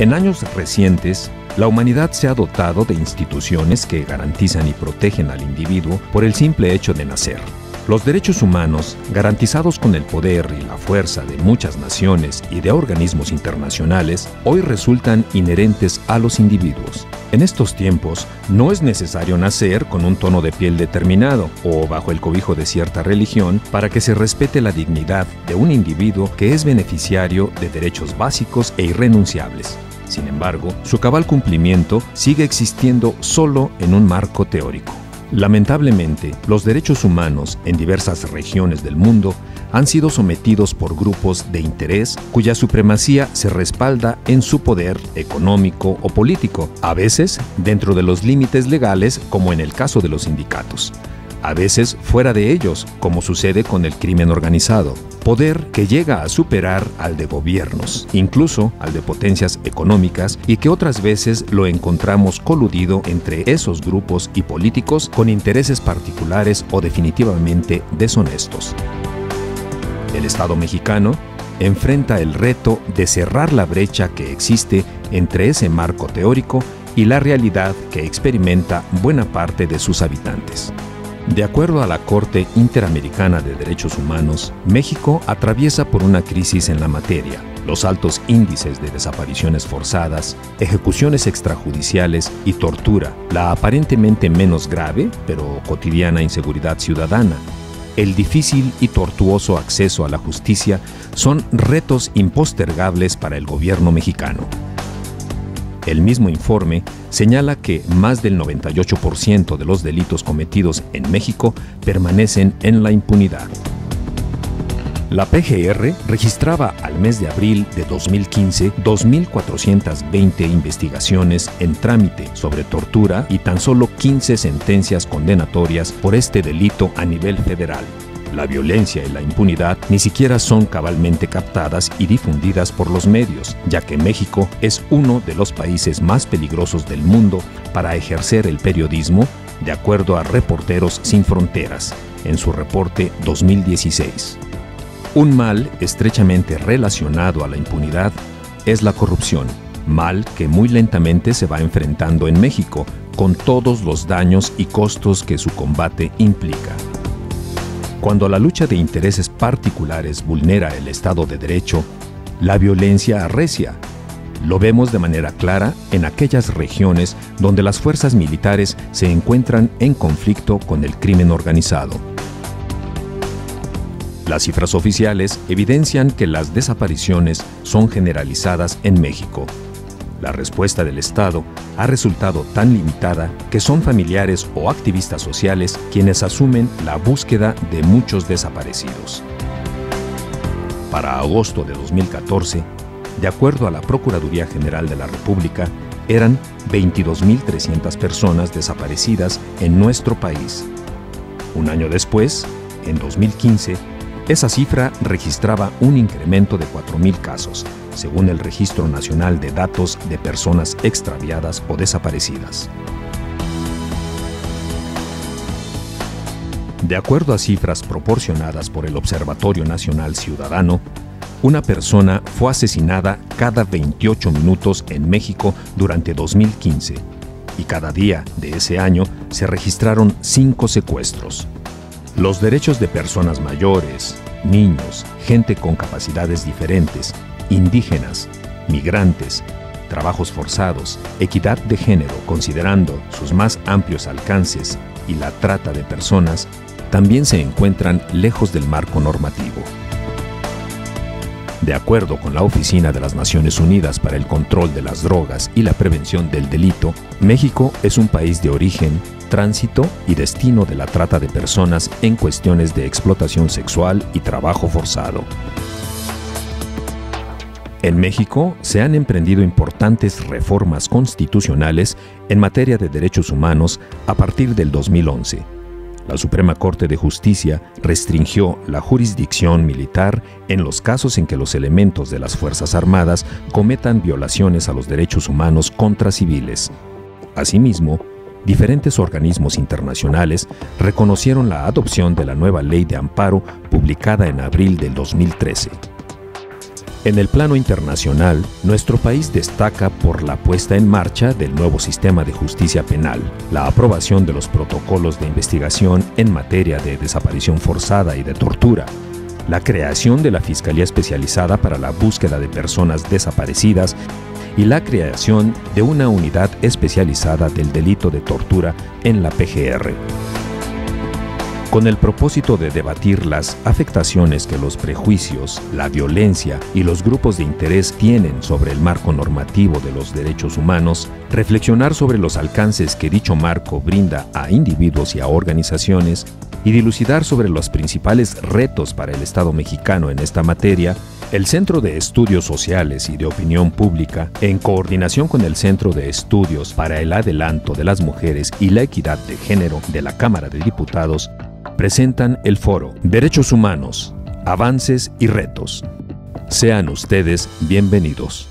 En años recientes, la humanidad se ha dotado de instituciones que garantizan y protegen al individuo por el simple hecho de nacer. Los derechos humanos, garantizados con el poder y la fuerza de muchas naciones y de organismos internacionales, hoy resultan inherentes a los individuos. En estos tiempos, no es necesario nacer con un tono de piel determinado o bajo el cobijo de cierta religión para que se respete la dignidad de un individuo que es beneficiario de derechos básicos e irrenunciables. Sin embargo, su cabal cumplimiento sigue existiendo solo en un marco teórico. Lamentablemente, los derechos humanos en diversas regiones del mundo han sido sometidos por grupos de interés cuya supremacía se respalda en su poder económico o político, a veces dentro de los límites legales, como en el caso de los sindicatos, a veces fuera de ellos, como sucede con el crimen organizado, poder que llega a superar al de gobiernos, incluso al de potencias económicas, y que otras veces lo encontramos coludido entre esos grupos y políticos con intereses particulares o definitivamente deshonestos. El Estado mexicano enfrenta el reto de cerrar la brecha que existe entre ese marco teórico y la realidad que experimenta buena parte de sus habitantes. De acuerdo a la Corte Interamericana de Derechos Humanos, México atraviesa por una crisis en la materia. Los altos índices de desapariciones forzadas, ejecuciones extrajudiciales y tortura, la aparentemente menos grave, pero cotidiana inseguridad ciudadana, el difícil y tortuoso acceso a la justicia son retos impostergables para el gobierno mexicano. El mismo informe señala que más del 98% de los delitos cometidos en México permanecen en la impunidad. La PGR registraba al mes de abril de 2015 2.420 investigaciones en trámite sobre tortura y tan solo 15 sentencias condenatorias por este delito a nivel federal. La violencia y la impunidad ni siquiera son cabalmente captadas y difundidas por los medios, ya que México es uno de los países más peligrosos del mundo para ejercer el periodismo, de acuerdo a Reporteros Sin Fronteras, en su reporte 2016. Un mal estrechamente relacionado a la impunidad es la corrupción, mal que muy lentamente se va enfrentando en México, con todos los daños y costos que su combate implica. Cuando la lucha de intereses particulares vulnera el Estado de Derecho, la violencia arrecia. Lo vemos de manera clara en aquellas regiones donde las fuerzas militares se encuentran en conflicto con el crimen organizado. Las cifras oficiales evidencian que las desapariciones son generalizadas en México. La respuesta del Estado ha resultado tan limitada que son familiares o activistas sociales quienes asumen la búsqueda de muchos desaparecidos. Para agosto de 2014, de acuerdo a la Procuraduría General de la República, eran 22.300 personas desaparecidas en nuestro país. Un año después, en 2015, esa cifra registraba un incremento de 4.000 casos, según el Registro Nacional de Datos de Personas Extraviadas o Desaparecidas. De acuerdo a cifras proporcionadas por el Observatorio Nacional Ciudadano, una persona fue asesinada cada 28 minutos en México durante 2015, y cada día de ese año se registraron 5 secuestros. Los derechos de personas mayores, niños, gente con capacidades diferentes, indígenas, migrantes, trabajos forzados, equidad de género, considerando sus más amplios alcances, y la trata de personas, también se encuentran lejos del marco normativo. De acuerdo con la Oficina de las Naciones Unidas para el Control de las Drogas y la Prevención del Delito, México es un país de origen, tránsito y destino de la trata de personas en cuestiones de explotación sexual y trabajo forzado. En México se han emprendido importantes reformas constitucionales en materia de derechos humanos a partir del 2011. La Suprema Corte de Justicia restringió la jurisdicción militar en los casos en que los elementos de las Fuerzas Armadas cometan violaciones a los derechos humanos contra civiles. Asimismo, diferentes organismos internacionales reconocieron la adopción de la nueva Ley de Amparo publicada en abril del 2013. En el plano internacional, nuestro país destaca por la puesta en marcha del nuevo sistema de justicia penal, la aprobación de los protocolos de investigación en materia de desaparición forzada y de tortura, la creación de la Fiscalía Especializada para la Búsqueda de Personas Desaparecidas y la creación de una unidad especializada del delito de tortura en la PGR. Con el propósito de debatir las afectaciones que los prejuicios, la violencia y los grupos de interés tienen sobre el marco normativo de los derechos humanos, reflexionar sobre los alcances que dicho marco brinda a individuos y a organizaciones, y dilucidar sobre los principales retos para el Estado mexicano en esta materia, el Centro de Estudios Sociales y de Opinión Pública, en coordinación con el Centro de Estudios para el Adelanto de las Mujeres y la Equidad de Género de la Cámara de Diputados, presentan el foro Derechos Humanos, Avances y Retos. Sean ustedes bienvenidos.